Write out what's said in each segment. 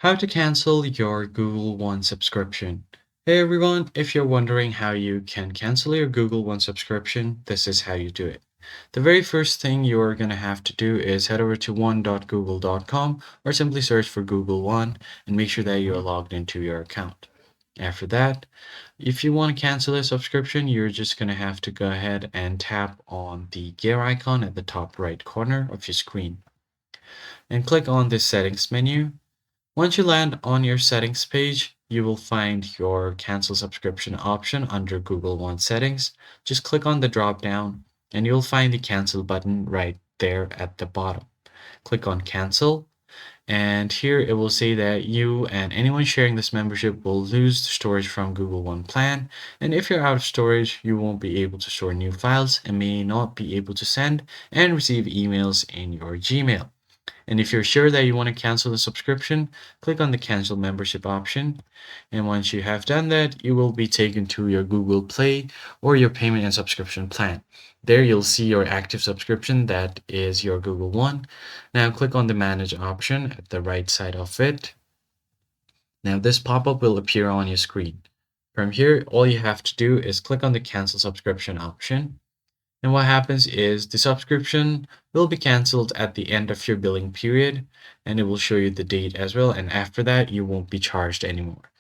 How to cancel your Google One subscription. Hey everyone, if you're wondering how you can cancel your Google One subscription, this is how you do it. The very first thing you're going to have to do is head over to one.google.com or simply search for Google One and make sure that you're logged into your account. After that, if you want to cancel a subscription, you're just going to have to go ahead and tap on the gear icon at the top right corner of your screen and click on the settings menu. Once you land on your settings page, you will find your cancel subscription option under Google One settings. Just click on the drop down and you'll find the cancel button right there at the bottom. Click on cancel and here it will say that you and anyone sharing this membership will lose the storage from Google One plan. And if you're out of storage, you won't be able to store new files and may not be able to send and receive emails in your Gmail. And if you're sure that you want to cancel the subscription, click on the cancel membership option. And once you have done that, you will be taken to your Google Play or your payment and subscription plan. There you'll see your active subscription, that is your Google One. Now click on the manage option at the right side of it. Now this pop-up will appear on your screen. From here, all you have to do is click on the cancel subscription option. And what happens is the subscription will be canceled at the end of your billing period, and it will show you the date as well. And after that, you won't be charged anymore.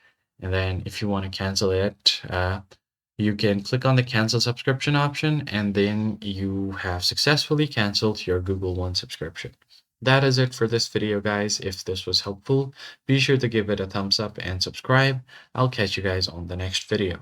And then if you want to cancel it, you can click on the cancel subscription option, and then you have successfully canceled your Google One subscription. That is it for this video, guys. If this was helpful, be sure to give it a thumbs up and subscribe. I'll catch you guys on the next video.